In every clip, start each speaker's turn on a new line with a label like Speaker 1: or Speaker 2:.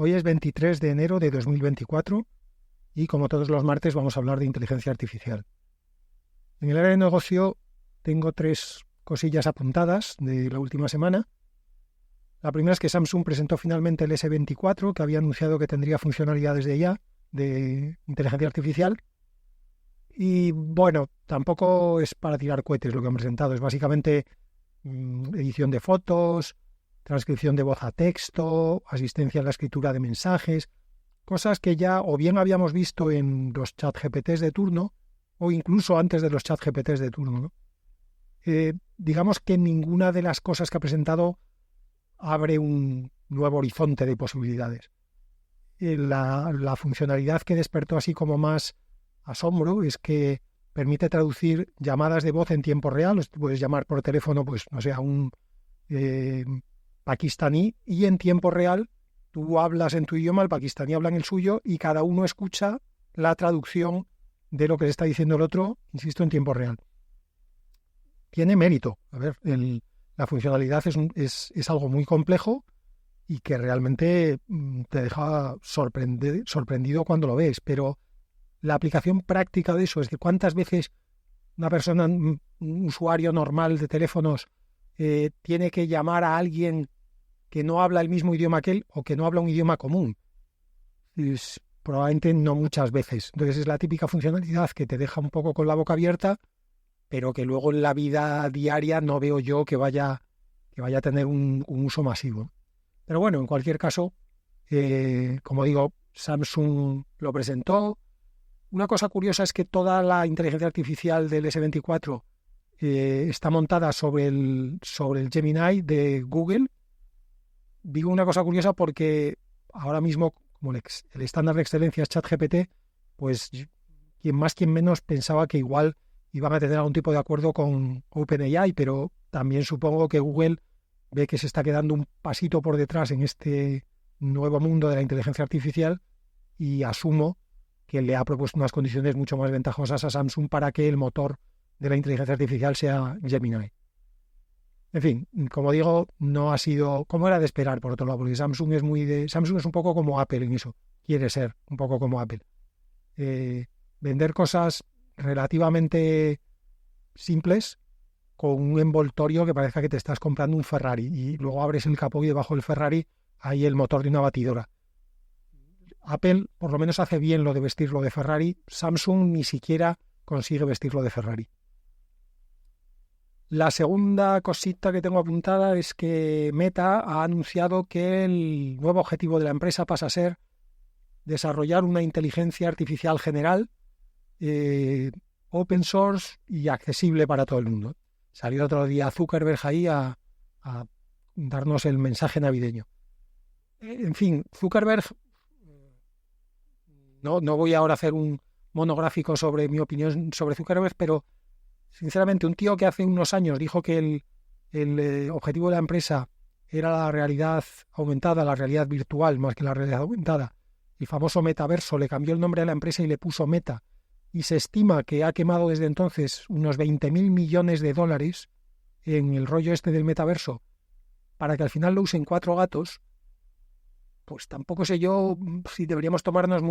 Speaker 1: Hoy es 23 de enero de 2024 y como todos los martes vamos a hablar de inteligencia artificial. En el área de negocio tengo 3 cosillas apuntadas de la última semana. La primera es que Samsung presentó finalmente el S24, que había anunciado que tendría funcionalidades de IA, de inteligencia artificial. Y bueno, tampoco es para tirar cohetes lo que han presentado, es básicamente edición de fotos, transcripción de voz a texto, asistencia en la escritura de mensajes, cosas que ya o bien habíamos visto en los ChatGPTs de turno o incluso antes de los ChatGPTs de turno, ¿no? Digamos que ninguna de las cosas que ha presentado abre un nuevo horizonte de posibilidades. La funcionalidad que despertó así como más asombro es que permite traducir llamadas de voz en tiempo real. Puedes llamar por teléfono, pues no sé, a un pakistaní, y en tiempo real tú hablas en tu idioma, el pakistaní habla en el suyo y cada uno escucha la traducción de lo que le está diciendo el otro, insisto, en tiempo real. Tiene mérito. A ver, la funcionalidad es algo muy complejo y que realmente te deja sorprendido cuando lo ves, pero la aplicación práctica de eso es que cuántas veces una persona, un usuario normal de teléfonos, tiene que llamar a alguien que no habla el mismo idioma que él o que no habla un idioma común. Probablemente no muchas veces. Entonces es la típica funcionalidad que te deja un poco con la boca abierta, pero que luego en la vida diaria no veo yo que vaya a tener un uso masivo. Pero bueno, en cualquier caso, como digo, Samsung lo presentó. Una cosa curiosa es que toda la inteligencia artificial del S24 está montada sobre el Gemini de Google. Digo una cosa curiosa porque ahora mismo, como el estándar de excelencia es ChatGPT, pues quien más, quien menos pensaba que igual iban a tener algún tipo de acuerdo con OpenAI, pero también supongo que Google ve que se está quedando un pasito por detrás en este nuevo mundo de la inteligencia artificial y asumo que le ha propuesto unas condiciones mucho más ventajosas a Samsung para que el motor de la inteligencia artificial sea Gemini. En fin, como digo, no ha sido como era de esperar, por otro lado, porque Samsung es un poco como Apple en eso, quiere ser un poco como Apple. Vender cosas relativamente simples con un envoltorio que parezca que te estás comprando un Ferrari y luego abres el capó y debajo del Ferrari hay el motor de una batidora. Apple por lo menos hace bien lo de vestirlo de Ferrari. Samsung ni siquiera consigue vestirlo de Ferrari. La segunda cosita que tengo apuntada es que Meta ha anunciado que el nuevo objetivo de la empresa pasa a ser desarrollar una inteligencia artificial general, open source y accesible para todo el mundo. Salió otro día Zuckerberg ahí a darnos el mensaje navideño. En fin, Zuckerberg... No voy ahora a hacer un monográfico sobre mi opinión sobre Zuckerberg, pero sinceramente un tío que hace unos años dijo que el objetivo de la empresa era la realidad aumentada, la realidad virtual más que la realidad aumentada, el famoso metaverso, le cambió el nombre a la empresa y le puso Meta, y se estima que ha quemado desde entonces unos 20.000 millones de dólares en el rollo este del metaverso para que al final lo usen 4 gatos. Pues tampoco sé yo si deberíamos tomarnos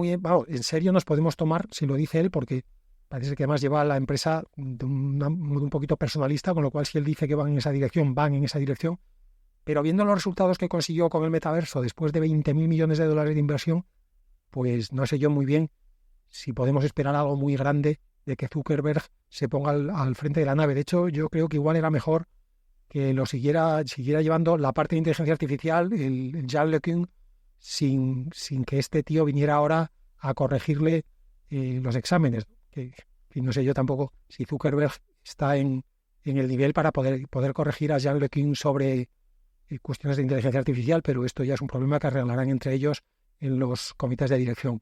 Speaker 1: en serio nos podemos tomar, si lo dice él, porque parece que además lleva a la empresa de un modo un poquito personalista, con lo cual si él dice que van en esa dirección, pero viendo los resultados que consiguió con el metaverso después de 20.000 millones de dólares de inversión, pues no sé yo muy bien si podemos esperar algo muy grande de que Zuckerberg se ponga al frente de la nave. De hecho, yo creo que igual era mejor que lo siguiera llevando la parte de inteligencia artificial, el Jean LeCun, sin que este tío viniera ahora a corregirle los exámenes. Que no sé yo tampoco si Zuckerberg está en el nivel para poder corregir a Jean LeCun sobre cuestiones de inteligencia artificial, pero esto ya es un problema que arreglarán entre ellos en los comités de dirección.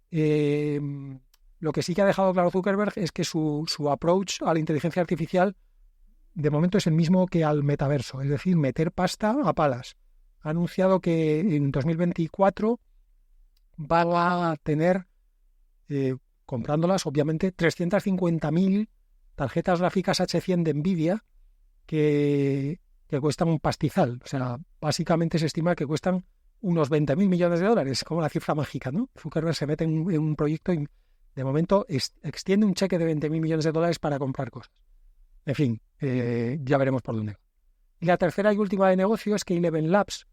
Speaker 1: Lo que sí que ha dejado claro Zuckerberg es que su approach a la inteligencia artificial de momento es el mismo que al metaverso, es decir, meter pasta a palas. Ha anunciado que en 2024 van a tener, comprándolas, obviamente, 350.000 tarjetas gráficas H100 de Nvidia que cuestan un pastizal. O sea, básicamente se estima que cuestan unos 20.000 millones de dólares, como la cifra mágica, ¿no? Zuckerberg se mete en un proyecto y de momento extiende un cheque de 20.000 millones de dólares para comprar cosas. En fin, ya veremos por dónde. Y la tercera y última de negocio es que Eleven Labs,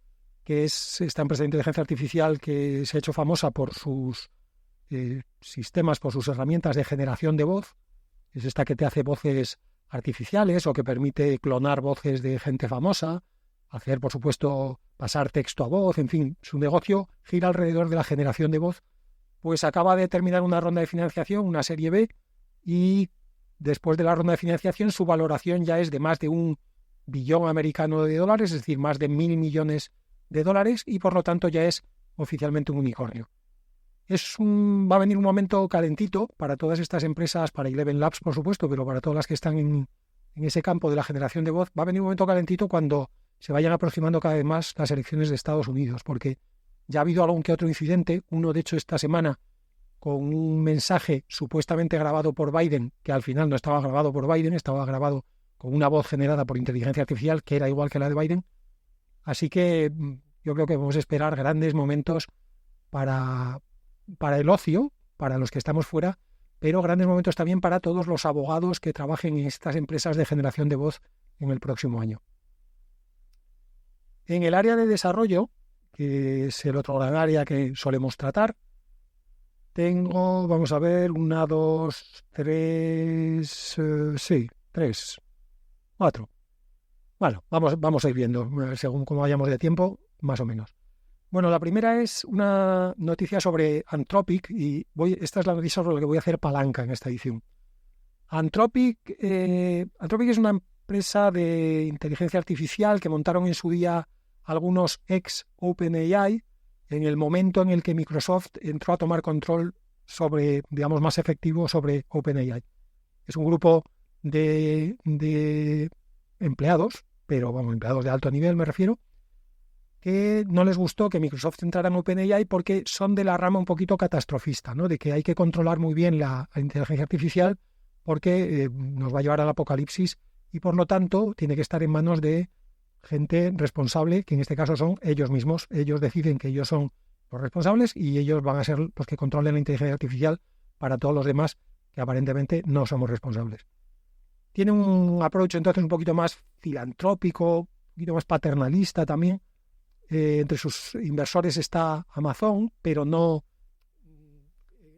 Speaker 1: que es esta empresa de inteligencia artificial que se ha hecho famosa por sus sistemas, por sus herramientas de generación de voz, es esta que te hace voces artificiales o que permite clonar voces de gente famosa, hacer, por supuesto, pasar texto a voz, en fin, su negocio gira alrededor de la generación de voz, pues acaba de terminar una ronda de financiación, una serie B, y después de la ronda de financiación su valoración ya es de más de $1 billón americano de dólares, es decir, más de 1.000 millones de dólares, y por lo tanto ya es oficialmente un unicornio. Va a venir un momento calentito para todas estas empresas, para Eleven Labs, por supuesto, pero para todas las que están en ese campo de la generación de voz, va a venir un momento calentito cuando se vayan aproximando cada vez más las elecciones de Estados Unidos, porque ya ha habido algún que otro incidente, uno de hecho esta semana con un mensaje supuestamente grabado por Biden, que al final no estaba grabado por Biden, estaba grabado con una voz generada por inteligencia artificial, que era igual que la de Biden. Así que yo creo que vamos a esperar grandes momentos para el ocio, para los que estamos fuera, pero grandes momentos también para todos los abogados que trabajen en estas empresas de generación de voz en el próximo año. En el área de desarrollo, que es el otro gran área que solemos tratar, tengo, vamos a ver, 1, 2, 3, 4. Bueno, vamos a ir viendo, según cómo vayamos de tiempo, más o menos. Bueno, la primera es una noticia sobre Anthropic, y esta es la noticia sobre la que voy a hacer palanca en esta edición. Anthropic es una empresa de inteligencia artificial que montaron en su día algunos ex OpenAI en el momento en el que Microsoft entró a tomar control sobre, digamos, más efectivo sobre OpenAI. Es un grupo de empleados, pero vamos, empleados de alto nivel me refiero, que no les gustó que Microsoft entrara en OpenAI porque son de la rama un poquito catastrofista, ¿no? De que hay que controlar muy bien la inteligencia artificial porque nos va a llevar al apocalipsis y por lo tanto tiene que estar en manos de gente responsable, que en este caso son ellos mismos. Ellos deciden que ellos son los responsables y ellos van a ser los que controlen la inteligencia artificial para todos los demás que aparentemente no somos responsables. Tiene un approach entonces un poquito más filantrópico, un poquito más paternalista también. Entre sus inversores está Amazon, pero no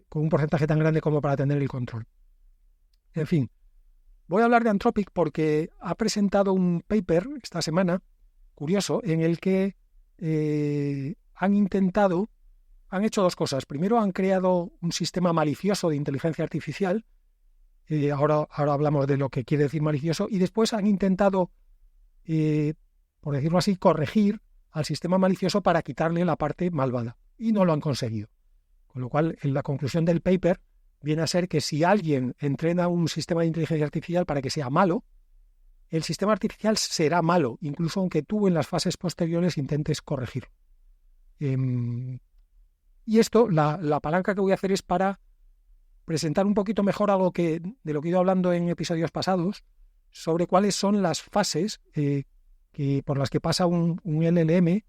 Speaker 1: con un porcentaje tan grande como para tener el control. En fin, voy a hablar de Anthropic porque ha presentado un paper esta semana, curioso, en el que han hecho dos cosas. Primero, han creado un sistema malicioso de inteligencia artificial. Ahora hablamos de lo que quiere decir malicioso. Y después han intentado, por decirlo así, corregir al sistema malicioso para quitarle la parte malvada. Y no lo han conseguido. Con lo cual, en la conclusión del paper viene a ser que si alguien entrena un sistema de inteligencia artificial para que sea malo, el sistema artificial será malo, incluso aunque tú en las fases posteriores intentes corregirlo. Y esto, la palanca que voy a hacer es para presentar un poquito mejor algo de lo que he ido hablando en episodios pasados, sobre cuáles son las fases por las que pasa un LLM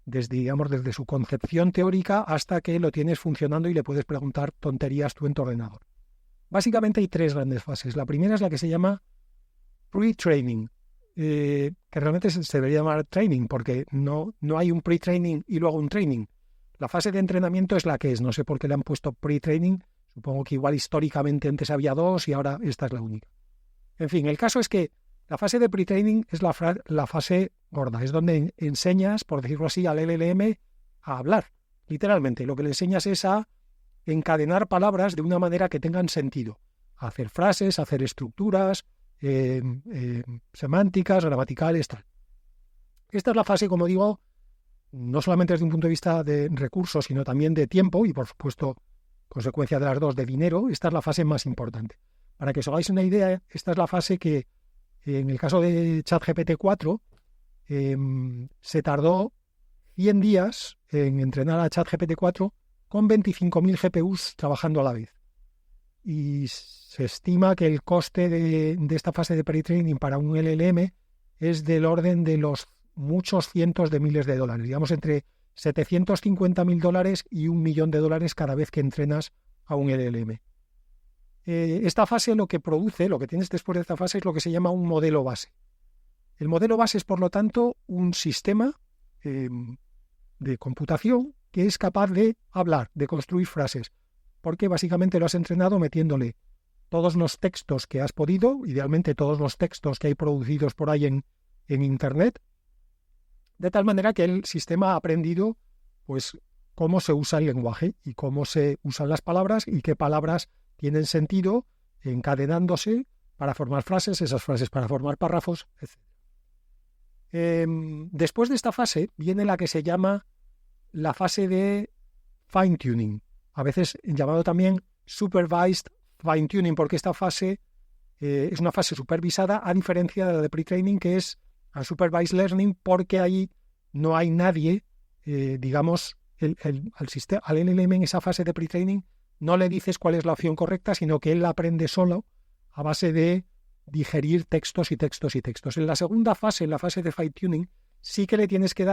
Speaker 1: desde su concepción teórica hasta que lo tienes funcionando y le puedes preguntar tonterías tú en tu ordenador. Básicamente hay 3 grandes fases. La primera es la que se llama pre-training, que realmente se debería llamar training porque no hay un pre-training y luego un training. La fase de entrenamiento es la que es. No sé por qué le han puesto pre-training. Supongo que igual históricamente antes había 2 y ahora esta es la única. En fin, el caso es que la fase de pre-training es la fase gorda. Es donde enseñas, por decirlo así, al LLM a hablar. Literalmente, lo que le enseñas es a encadenar palabras de una manera que tengan sentido. A hacer frases, a hacer estructuras, semánticas, gramaticales, tal. Esta es la fase, como digo, no solamente desde un punto de vista de recursos, sino también de tiempo y, por supuesto, consecuencia de las dos, de dinero. Esta es la fase más importante. Para que os hagáis una idea, esta es la fase que, en el caso de ChatGPT 4, se tardó 100 días en entrenar a ChatGPT 4 con 25.000 GPUs trabajando a la vez. Y se estima que el coste de esta fase de pre-training para un LLM es del orden de los muchos cientos de miles de dólares, digamos entre $750.000 y $1 millón cada vez que entrenas a un LLM. Esta fase lo que produce, lo que tienes después de esta fase es lo que se llama un modelo base. El modelo base es, por lo tanto, un sistema de computación que es capaz de hablar, de construir frases, porque básicamente lo has entrenado metiéndole todos los textos que has podido, idealmente todos los textos que hay producidos por ahí en Internet, de tal manera que el sistema ha aprendido pues cómo se usa el lenguaje y cómo se usan las palabras y qué palabras tienen sentido encadenándose para formar frases, esas frases para formar párrafos, etc. Después de esta fase viene la que se llama la fase de fine-tuning, a veces llamado también supervised fine-tuning, porque esta fase es una fase supervisada, a diferencia de la de pre-training, que es unsupervised learning, porque ahí no hay nadie, digamos, al LLM en esa fase de pre-training no le dices cuál es la opción correcta, sino que él la aprende solo a base de digerir textos y textos y textos. En la segunda fase, en la fase de fine-tuning, sí que le tienes que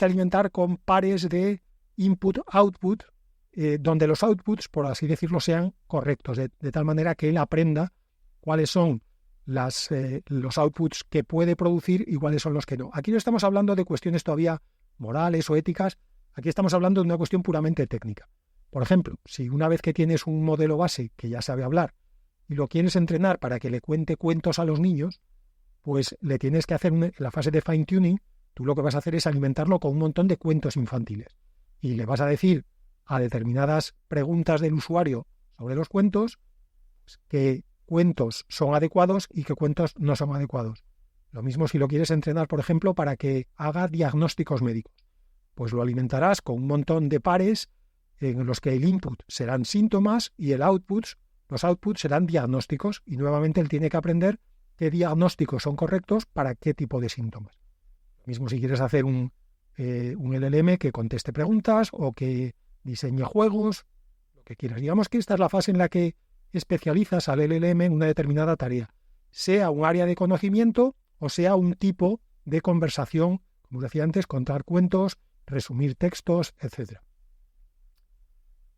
Speaker 1: alimentar con pares de input-output, donde los outputs, por así decirlo, sean correctos, de tal manera que él aprenda cuáles son los outputs que puede producir y cuáles son los que no. Aquí no estamos hablando de cuestiones todavía morales o éticas, aquí estamos hablando de una cuestión puramente técnica. Por ejemplo, si una vez que tienes un modelo base que ya sabe hablar y lo quieres entrenar para que le cuente cuentos a los niños, pues le tienes que hacer en la fase de fine-tuning, tú lo que vas a hacer es alimentarlo con un montón de cuentos infantiles. Y le vas a decir a determinadas preguntas del usuario sobre los cuentos qué cuentos son adecuados y qué cuentos no son adecuados. Lo mismo si lo quieres entrenar, por ejemplo, para que haga diagnósticos médicos. Pues lo alimentarás con un montón de pares en los que el input serán síntomas y los outputs serán diagnósticos, y nuevamente él tiene que aprender qué diagnósticos son correctos para qué tipo de síntomas. Lo mismo si quieres hacer un LLM que conteste preguntas o que diseñe juegos, lo que quieras. Digamos que esta es la fase en la que especializas al LLM en una determinada tarea, sea un área de conocimiento o sea un tipo de conversación, como decía antes, contar cuentos, resumir textos, etc.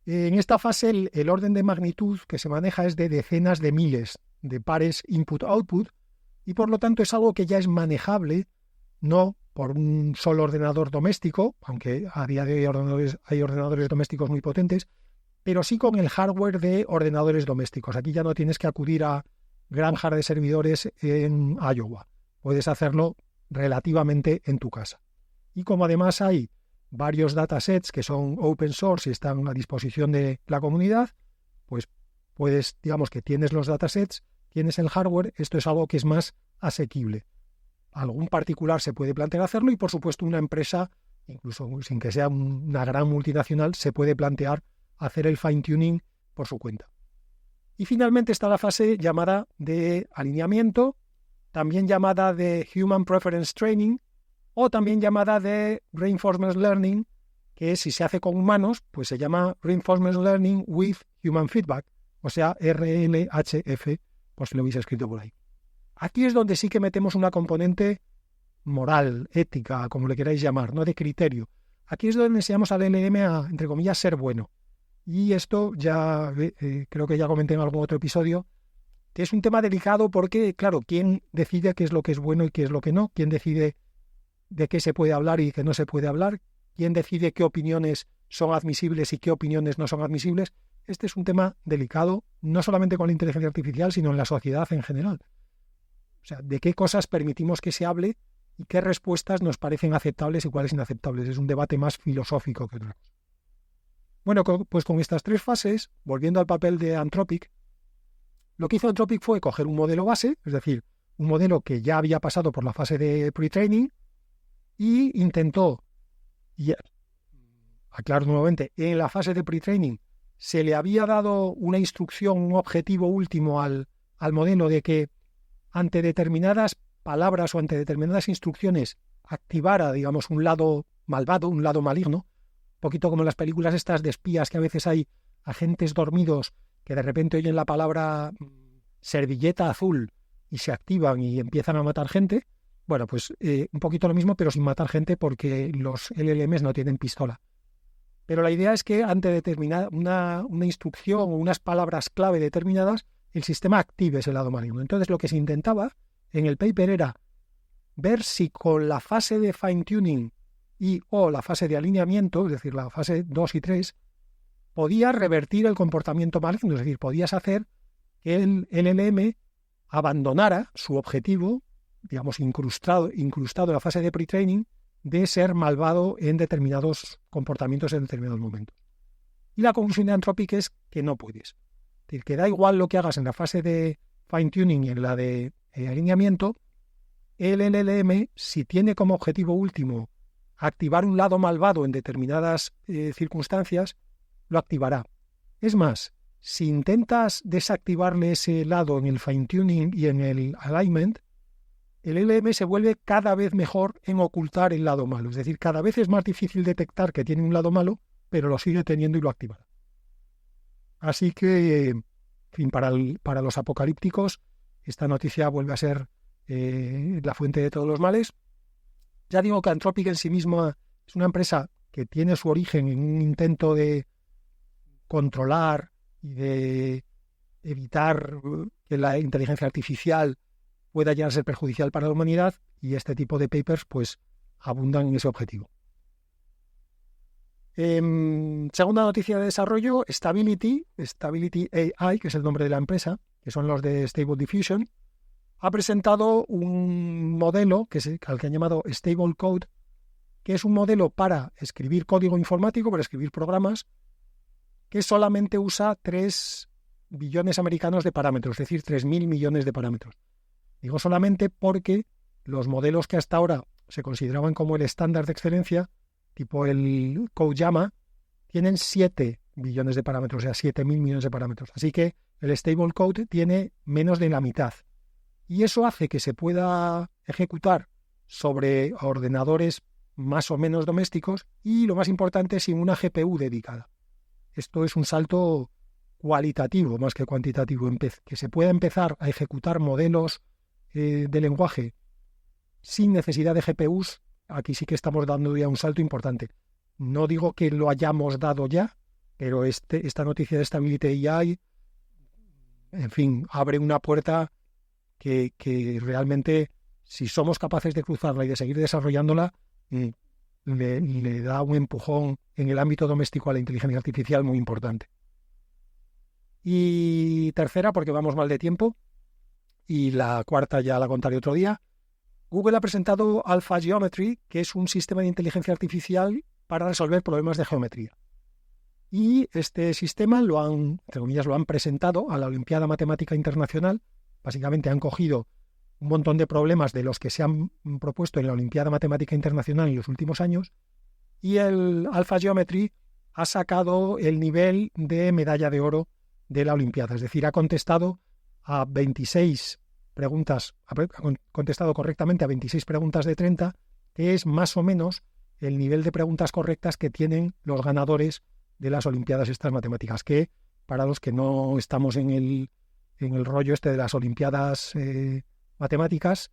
Speaker 1: En esta fase el orden de magnitud que se maneja es de decenas de miles de pares input-output, y por lo tanto es algo que ya es manejable, no por un solo ordenador doméstico, aunque a día de hoy hay ordenadores domésticos muy potentes, pero sí con el hardware de ordenadores domésticos. Aquí ya no tienes que acudir a granjas de servidores en Iowa. Puedes hacerlo relativamente en tu casa. Y como además hay varios datasets que son open source y están a disposición de la comunidad, pues puedes, digamos que tienes los datasets, tienes el hardware, esto es algo que es más asequible. Algún particular se puede plantear hacerlo y, por supuesto, una empresa, incluso sin que sea una gran multinacional, se puede plantear hacer el fine-tuning por su cuenta. Y finalmente está la fase llamada de alineamiento, también llamada de Human Preference Training o también llamada de Reinforcement Learning, que si se hace con humanos, pues se llama Reinforcement Learning with Human Feedback, o sea, RLHF, pues lo habéis escrito por ahí. Aquí es donde sí que metemos una componente moral, ética, como le queráis llamar, no de criterio. Aquí es donde enseñamos al LLM a, entre comillas, ser bueno. Y esto ya creo que ya comenté en algún otro episodio, que es un tema delicado porque, claro, ¿quién decide qué es lo que es bueno y qué es lo que no? ¿Quién decide de qué se puede hablar y qué no se puede hablar? ¿Quién decide qué opiniones son admisibles y qué opiniones no son admisibles? Este es un tema delicado, no solamente con la inteligencia artificial, sino en la sociedad en general. O sea, de qué cosas permitimos que se hable y qué respuestas nos parecen aceptables y cuáles inaceptables. Es un debate más filosófico que otra cosa. Bueno, pues con estas tres fases, volviendo al papel de Anthropic, lo que hizo Anthropic fue coger un modelo base, es decir, un modelo que ya había pasado por la fase de pre-training, y intentó, y aclaro nuevamente, en la fase de pre-training se le había dado una instrucción, un objetivo último al modelo de que ante determinadas palabras o ante determinadas instrucciones activara, digamos, un lado malvado, un lado maligno, un poquito como en las películas estas de espías que a veces hay agentes dormidos que de repente oyen la palabra servilleta azul y se activan y empiezan a matar gente. Bueno, pues un poquito lo mismo, pero sin matar gente porque los LLMs no tienen pistola. Pero la idea es que ante determinada una instrucción o unas palabras clave determinadas, el sistema active ese lado maligno. Entonces lo que se intentaba en el paper era ver si con la fase de fine-tuning y o la fase de alineamiento, es decir, la fase 2 y 3, podía revertir el comportamiento maligno, es decir, podías hacer que el LLM abandonara su objetivo, digamos, incrustado en la fase de pre-training, de ser malvado en determinados comportamientos en determinados momentos. Y la conclusión de Anthropic es que no puedes. Es decir, que da igual lo que hagas en la fase de fine-tuning y en la de alineamiento, el LLM, si tiene como objetivo último activar un lado malvado en determinadas circunstancias, lo activará. Es más, si intentas desactivarle ese lado en el fine-tuning y en el alignment, el LLM se vuelve cada vez mejor en ocultar el lado malo. Es decir, cada vez es más difícil detectar que tiene un lado malo, pero lo sigue teniendo y lo activará. Así que, en fin, para los apocalípticos, esta noticia vuelve a ser la fuente de todos los males. Ya digo que Anthropic en sí misma es una empresa que tiene su origen en un intento de controlar y de evitar que la inteligencia artificial pueda llegar a ser perjudicial para la humanidad, y este tipo de papers pues abundan en ese objetivo. Segunda noticia de desarrollo, Stability AI, que es el nombre de la empresa, que son los de Stable Diffusion, ha presentado un modelo al que han llamado Stable Code, que es un modelo para escribir código informático, para escribir programas, que solamente usa 3 billones americanos de parámetros, es decir, 3.000 millones de parámetros. Digo solamente porque los modelos que hasta ahora se consideraban como el estándar de excelencia, tipo el CodeJama, tienen 7 billones de parámetros, o sea, 7.000 millones de parámetros. Así que el Stable Code tiene menos de la mitad. Y eso hace que se pueda ejecutar sobre ordenadores más o menos domésticos y, lo más importante, sin una GPU dedicada. Esto es un salto cualitativo más que cuantitativo, que se pueda empezar a ejecutar modelos de lenguaje sin necesidad de GPUs. Aquí sí que estamos dando ya un salto importante. No digo que lo hayamos dado ya, pero esta noticia de Stability AI, en fin, abre una puerta que realmente, si somos capaces de cruzarla y de seguir desarrollándola, le da un empujón en el ámbito doméstico a la inteligencia artificial muy importante. Y tercera, porque vamos mal de tiempo, y la cuarta ya la contaré otro día, Google ha presentado Alpha Geometry, que es un sistema de inteligencia artificial para resolver problemas de geometría. Y este sistema lo han presentado a la Olimpiada Matemática Internacional. Básicamente han cogido un montón de problemas de los que se han propuesto en la Olimpiada Matemática Internacional en los últimos años, y el Alpha Geometry ha sacado el nivel de medalla de oro de la Olimpiada. Es decir, ha contestado a 26 preguntas, ha contestado correctamente a 26 preguntas de 30, que es más o menos el nivel de preguntas correctas que tienen los ganadores de las Olimpiadas estas matemáticas, que para los que no estamos en el rollo este de las Olimpiadas matemáticas,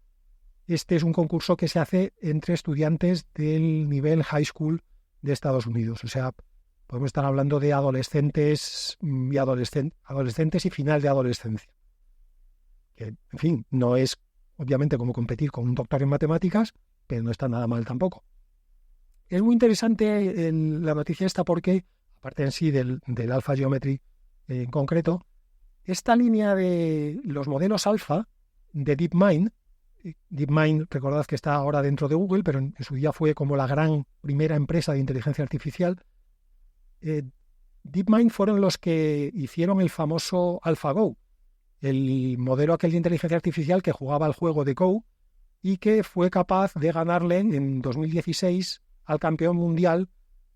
Speaker 1: este es un concurso que se hace entre estudiantes del nivel high school de Estados Unidos. O sea, podemos estar hablando de adolescentes y final de adolescencia. Que, en fin, no es obviamente como competir con un doctor en matemáticas, pero no está nada mal tampoco. Es muy interesante la noticia esta porque, aparte en sí del Alpha Geometry en concreto, esta línea de los modelos alfa de DeepMind, recordad que está ahora dentro de Google, pero en su día fue como la gran primera empresa de inteligencia artificial. DeepMind fueron los que hicieron el famoso AlphaGo, el modelo aquel de inteligencia artificial que jugaba al juego de Go y que fue capaz de ganarle en 2016 al campeón mundial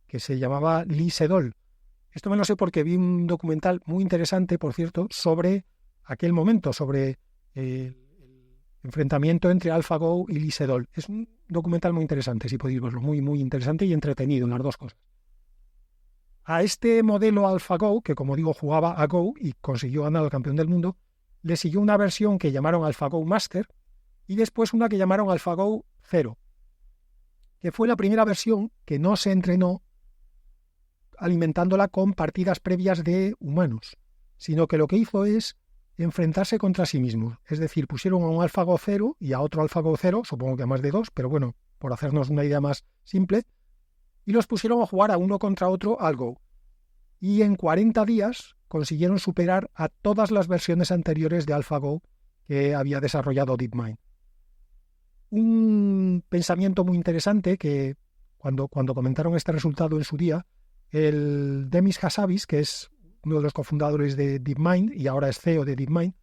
Speaker 1: que se llamaba Lee Sedol. Esto me lo sé porque vi un documental muy interesante, por cierto, sobre aquel momento, sobre el enfrentamiento entre AlphaGo y Lee Sedol. Es un documental muy interesante, si podéis verlo, muy, muy interesante y entretenido en las dos cosas. A este modelo AlphaGo, que como digo jugaba a Go y consiguió ganar al campeón del mundo, le siguió una versión que llamaron AlphaGo Master, y después una que llamaron AlphaGo 0, que fue la primera versión que no se entrenó alimentándola con partidas previas de humanos, sino que lo que hizo es enfrentarse contra sí mismo. Es decir, pusieron a un AlphaGo 0 y a otro AlphaGo 0, supongo que a más de 2, pero bueno, por hacernos una idea más simple, y los pusieron a jugar a uno contra otro al Go. Y en 40 días consiguieron superar a todas las versiones anteriores de AlphaGo que había desarrollado DeepMind. Un pensamiento muy interesante que cuando comentaron este resultado en su día, el Demis Hassabis, que es uno de los cofundadores de DeepMind y ahora es CEO de DeepMind,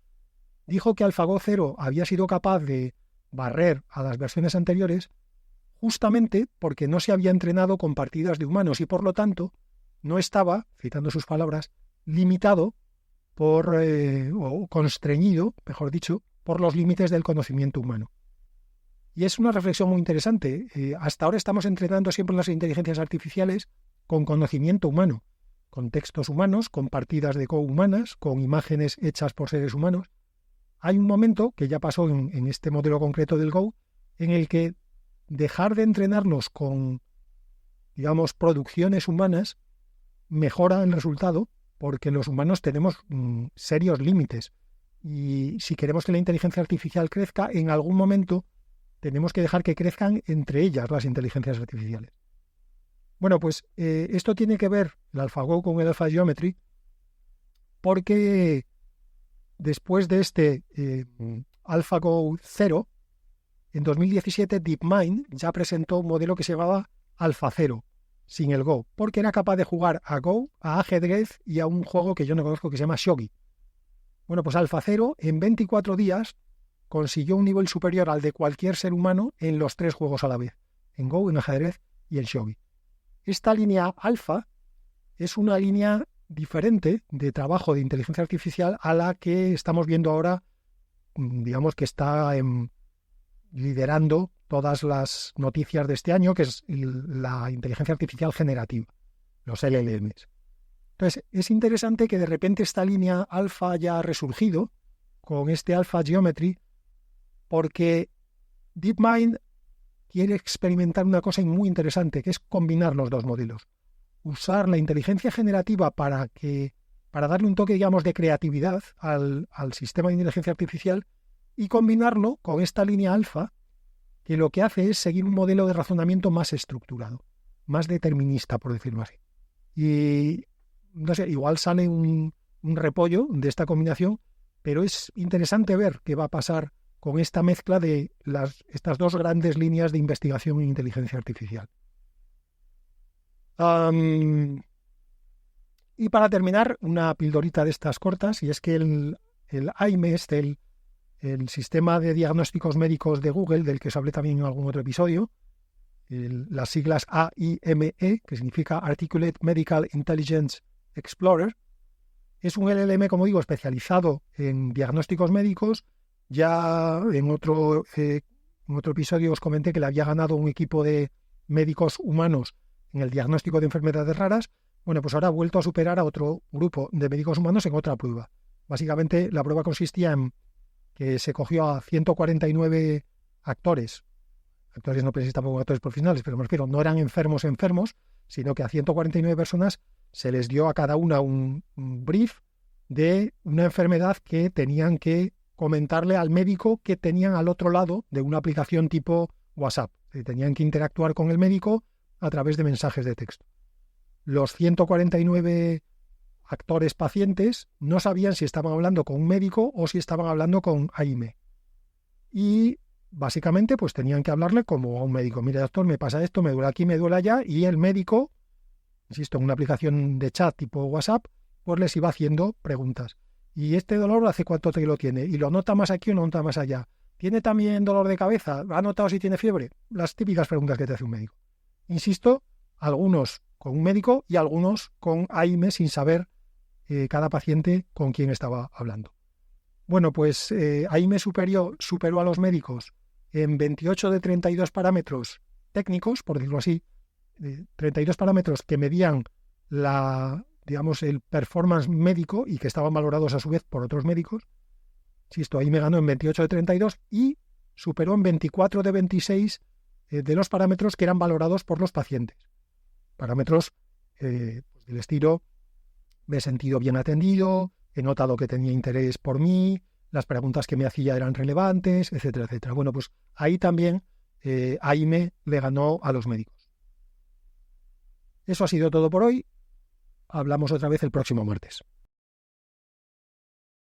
Speaker 1: dijo que AlphaGo 0 había sido capaz de barrer a las versiones anteriores justamente porque no se había entrenado con partidas de humanos y por lo tanto no estaba, citando sus palabras, limitado o constreñido, mejor dicho, por los límites del conocimiento humano. Y es una reflexión muy interesante. Hasta ahora estamos entrenando siempre las inteligencias artificiales con conocimiento humano, con textos humanos, con partidas de Go humanas, con imágenes hechas por seres humanos. Hay un momento, que ya pasó en este modelo concreto del Go, en el que dejar de entrenarnos con, digamos, producciones humanas mejora el resultado porque los humanos tenemos serios límites. Y si queremos que la inteligencia artificial crezca, en algún momento tenemos que dejar que crezcan entre ellas las inteligencias artificiales. Bueno, pues esto tiene que ver el AlphaGo con el AlphaGeometry porque después de este AlphaGo 0, en 2017 DeepMind ya presentó un modelo que se llamaba AlphaZero, sin el Go, porque era capaz de jugar a Go, a ajedrez y a un juego que yo no conozco que se llama Shogi. Bueno, pues AlphaZero en 24 días consiguió un nivel superior al de cualquier ser humano en los 3 juegos a la vez, en Go, en ajedrez y en Shogi. Esta línea alfa es una línea diferente de trabajo de inteligencia artificial a la que estamos viendo ahora, digamos que está liderando todas las noticias de este año, que es la inteligencia artificial generativa, los LLMs. Entonces, es interesante que de repente esta línea alfa haya resurgido con este AlphaGeometry, porque DeepMind quiere experimentar una cosa muy interesante, que es combinar los dos modelos. Usar la inteligencia generativa para darle un toque, digamos, de creatividad al sistema de inteligencia artificial y combinarlo con esta línea alfa, que lo que hace es seguir un modelo de razonamiento más estructurado, más determinista, por decirlo así. Y, no sé, igual sale un repollo de esta combinación, pero es interesante ver qué va a pasar con esta mezcla de estas dos grandes líneas de investigación en inteligencia artificial. Y para terminar, una pildorita de estas cortas, y es que el AIME, el sistema de diagnósticos médicos de Google, del que os hablé también en algún otro episodio, las siglas AIME, que significa Articulate Medical Intelligence Explorer, es un LLM, como digo, especializado en diagnósticos médicos. Ya en otro episodio os comenté que le había ganado un equipo de médicos humanos en el diagnóstico de enfermedades raras. Bueno, pues ahora ha vuelto a superar a otro grupo de médicos humanos en otra prueba. Básicamente la prueba consistía en que se cogió a 149 actores no penséis tampoco actores profesionales, pero me refiero, no eran enfermos, sino que a 149 personas se les dio a cada una un brief de una enfermedad que tenían que comentarle al médico que tenían al otro lado de una aplicación tipo WhatsApp. Tenían que interactuar con el médico a través de mensajes de texto. Los 149 actores pacientes no sabían si estaban hablando con un médico o si estaban hablando con AIME. Y básicamente pues tenían que hablarle como a un médico. Mire, doctor, me pasa esto, me duele aquí, me duele allá. Y el médico, insisto, en una aplicación de chat tipo WhatsApp, pues les iba haciendo preguntas. ¿Y este dolor hace cuánto te lo tiene? ¿Y lo nota más aquí o no nota más allá? ¿Tiene también dolor de cabeza? ¿Ha notado si tiene fiebre? Las típicas preguntas que te hace un médico. Insisto, algunos con un médico y algunos con AIME sin saber cada paciente con quién estaba hablando. Bueno, pues AIME superó a los médicos en 28 de 32 parámetros técnicos, por decirlo así, 32 parámetros que medían el performance médico y que estaban valorados a su vez por otros médicos. Insisto, AIME ganó en 28 de 32 y superó en 24 de 26 de los parámetros que eran valorados por los pacientes. Parámetros pues del estilo: me he sentido bien atendido, he notado que tenía interés por mí, las preguntas que me hacía eran relevantes, etcétera, etcétera. Bueno, pues ahí también AIME le ganó a los médicos. Eso ha sido todo por hoy. Hablamos otra vez el próximo martes.